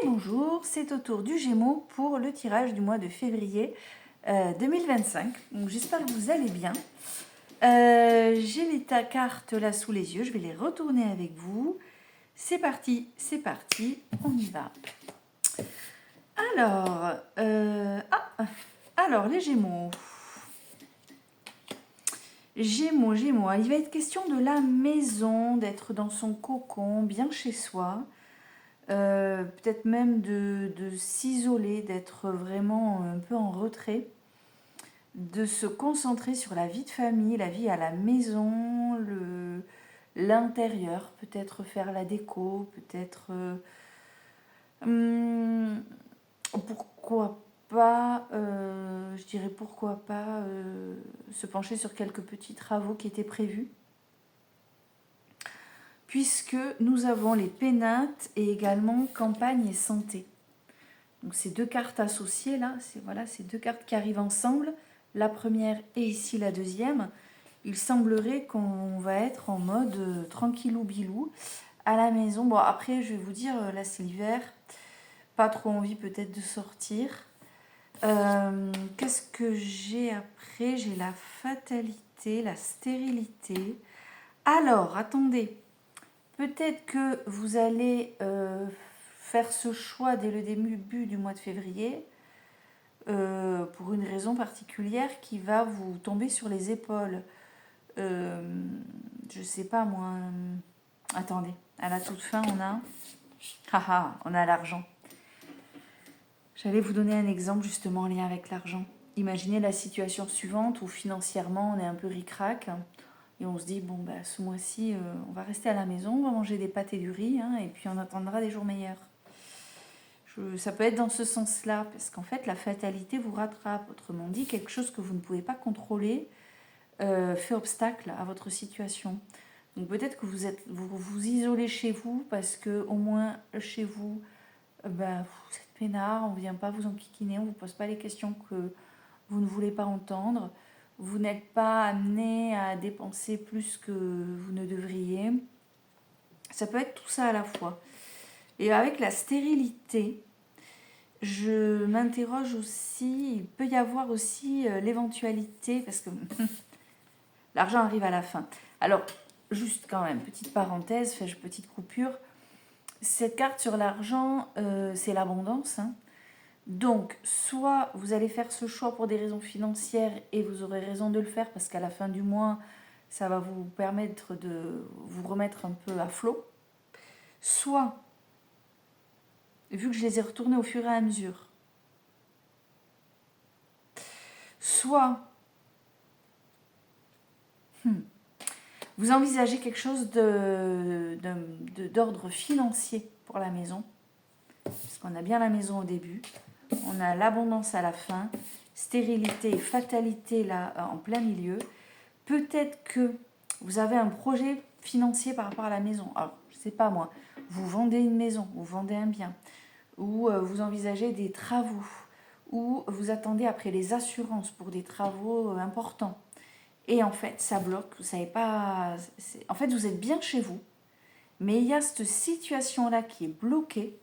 Et bonjour, c'est au tour du Gémeaux pour le tirage du mois de février 2025. Donc j'espère que vous allez bien. J'ai les cartes là sous les yeux, je vais les retourner avec vous. C'est parti, on y va. Alors les Gémeaux. Gémeaux, il va être question de la maison, d'être dans son cocon, bien chez soi. Peut-être même de s'isoler, d'être vraiment un peu en retrait, de se concentrer sur la vie de famille, la vie à la maison, l'intérieur, peut-être faire la déco, peut-être pourquoi pas, je dirais pourquoi pas se pencher sur quelques petits travaux qui étaient prévus. Puisque nous avons les pénates et également campagne et santé. Donc ces deux cartes associées là, c'est deux cartes qui arrivent ensemble, la première et ici la deuxième. Il semblerait qu'on va être en mode tranquillou bilou à la maison. Bon après je vais vous dire, là c'est l'hiver, pas trop envie peut-être de sortir. Qu'est-ce que j'ai après? J'ai la fatalité, la stérilité. Alors attendez. Peut-être que vous allez faire ce choix dès le début du mois de février pour une raison particulière qui va vous tomber sur les épaules. Je sais pas moi. Attendez, à la toute fin, on a l'argent. J'allais vous donner un exemple justement en lien avec l'argent. Imaginez la situation suivante où financièrement on est un peu ric-rac. Et on se dit, bon, bah, ce mois-ci, on va rester à la maison, on va manger des pâtes et du riz, et puis on attendra des jours meilleurs. Ça peut être dans ce sens-là, parce qu'en fait, la fatalité vous rattrape. Autrement dit, quelque chose que vous ne pouvez pas contrôler fait obstacle à votre situation. Donc peut-être que vous vous isolez chez vous, parce que au moins chez vous, vous êtes peinard, on ne vient pas vous enquiquiner, on ne vous pose pas les questions que vous ne voulez pas entendre. Vous n'êtes pas amené à dépenser plus que vous ne devriez. Ça peut être tout ça à la fois. Et avec la stérilité, je m'interroge aussi, il peut y avoir aussi l'éventualité, parce que l'argent arrive à la fin. Alors, juste quand même, petite parenthèse, petite coupure. Cette carte sur l'argent, c'est l'abondance, Donc, soit vous allez faire ce choix pour des raisons financières et vous aurez raison de le faire parce qu'à la fin du mois, ça va vous permettre de vous remettre un peu à flot. Soit, vu que je les ai retournés au fur et à mesure, soit vous envisagez quelque chose d'ordre financier pour la maison, parce qu'on a bien la maison au début, on a l'abondance à la fin, stérilité et fatalité là en plein milieu. Peut-être que vous avez un projet financier par rapport à la maison. Alors, je ne sais pas moi, vous vendez une maison, vous vendez un bien, ou vous envisagez des travaux, ou vous attendez après les assurances pour des travaux importants. Et en fait, ça bloque, vous savez pas... En fait, vous êtes bien chez vous, mais il y a cette situation-là qui est bloquée.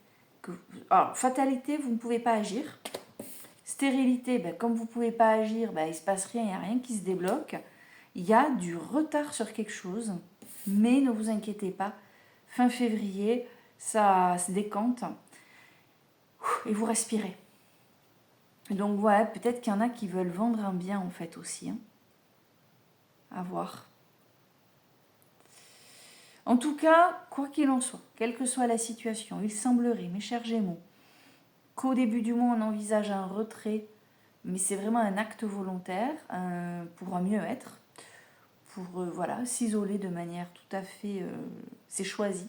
Alors, fatalité, vous ne pouvez pas agir. Stérilité, comme vous ne pouvez pas agir, il ne se passe rien, il n'y a rien qui se débloque. Il y a du retard sur quelque chose, mais ne vous inquiétez pas. Fin février, ça se décante et vous respirez. Donc voilà, peut-être qu'il y en a qui veulent vendre un bien en fait aussi. À voir. En tout cas, quoi qu'il en soit, quelle que soit la situation, il semblerait, mes chers Gémeaux, qu'au début du mois, on envisage un retrait, mais c'est vraiment un acte volontaire pour un mieux-être, pour s'isoler de manière tout à fait... c'est choisi.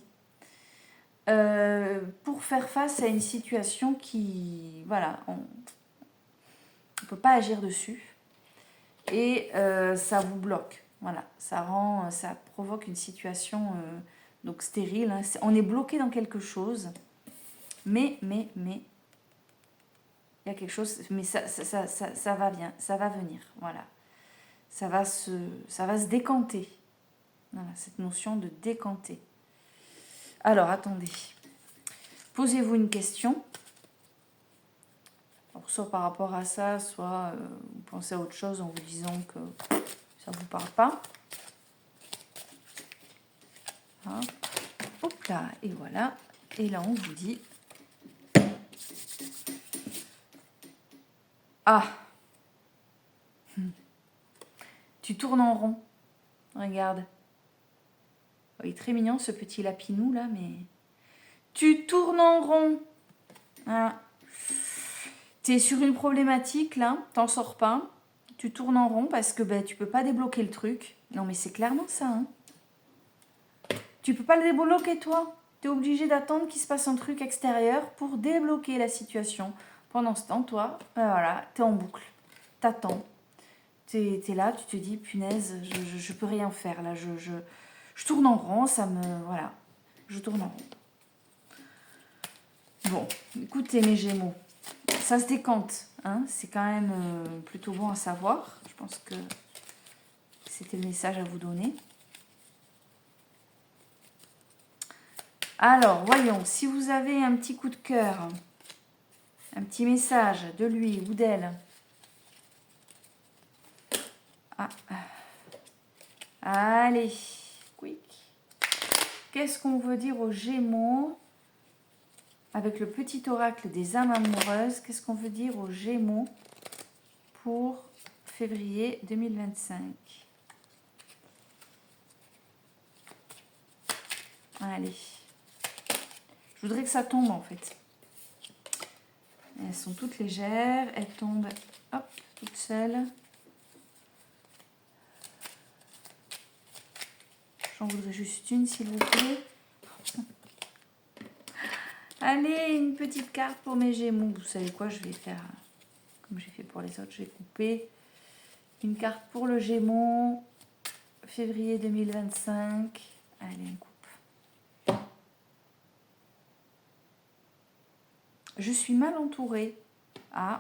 Pour faire face à une situation qui... Voilà, on ne peut pas agir dessus. Et ça vous bloque. Voilà, ça provoque une situation donc stérile. On est bloqué dans quelque chose, mais il y a quelque chose, mais ça va bien, ça va venir. Voilà, ça va se décanter. Voilà, cette notion de décanter. Alors, attendez. Posez-vous une question. Alors, soit par rapport à ça, soit vous pensez à autre chose en vous disant que ça ne vous parle pas. Hop. Hop là, et voilà. Et là, on vous dit... Ah, tu tournes en rond. Regarde. Oh, il est très mignon ce petit lapinou là, mais... Tu tournes en rond. Voilà. Tu es sur une problématique là, t'en sors pas. Tu tournes en rond parce que tu peux pas débloquer le truc. Non mais c'est clairement ça. Hein. Tu peux pas le débloquer toi. Tu es obligé d'attendre qu'il se passe un truc extérieur pour débloquer la situation. Pendant ce temps, toi, voilà, tu es en boucle. T'attends. Tu es là, tu te dis, punaise, je peux rien faire là. Je tourne en rond, ça me... Voilà, je tourne en rond. Bon, écoutez mes Gémeaux, ça se décante. Hein, c'est quand même plutôt bon à savoir. Je pense que c'était le message à vous donner. Alors, voyons, si vous avez un petit coup de cœur, un petit message de lui ou d'elle. Ah. Allez, quick. Qu'est-ce qu'on veut dire aux Gémeaux avec le petit oracle des âmes amoureuses? Qu'est-ce qu'on veut dire aux Gémeaux pour février 2025? Allez. Je voudrais que ça tombe en fait. Elles sont toutes légères. Elles tombent, hop, toutes seules. J'en voudrais juste une, s'il vous plaît. Allez, une petite carte pour mes Gémeaux. Vous savez quoi, je vais faire comme j'ai fait pour les autres. Je vais couper une carte pour le Gémeaux. Février 2025. Allez, on coupe. Je suis mal entourée. Ah.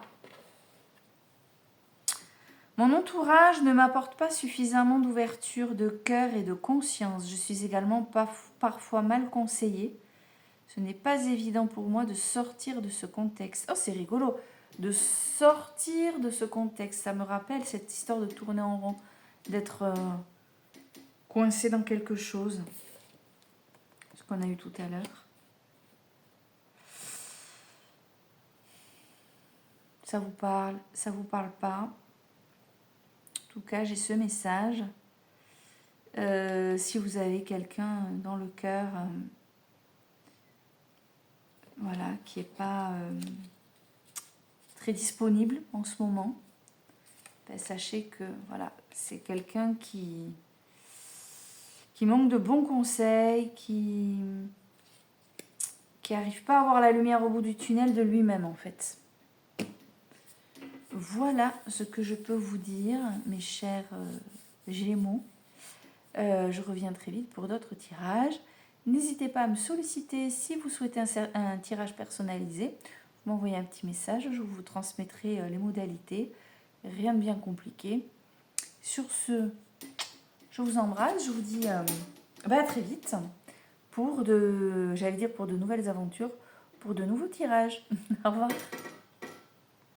Mon entourage ne m'apporte pas suffisamment d'ouverture de cœur et de conscience. Je suis également parfois mal conseillée. Ce n'est pas évident pour moi de sortir de ce contexte. Oh, c'est rigolo. De sortir de ce contexte. Ça me rappelle cette histoire de tourner en rond. D'être coincé dans quelque chose. Ce qu'on a eu tout à l'heure. Ça vous parle, ça vous parle pas. En tout cas, j'ai ce message. Si vous avez quelqu'un dans le cœur, voilà, qui n'est pas très disponible en ce moment, sachez que voilà, c'est quelqu'un qui manque de bons conseils, qui n'arrive pas à voir la lumière au bout du tunnel de lui-même en fait. Voilà ce que je peux vous dire, mes chers Gémeaux. Je reviens très vite pour d'autres tirages. N'hésitez pas à me solliciter si vous souhaitez un tirage personnalisé. Vous m'envoyez un petit message, je vous transmettrai les modalités. Rien de bien compliqué. Sur ce, je vous embrasse. Je vous dis à très vite pour de nouvelles aventures, pour de nouveaux tirages. Au revoir.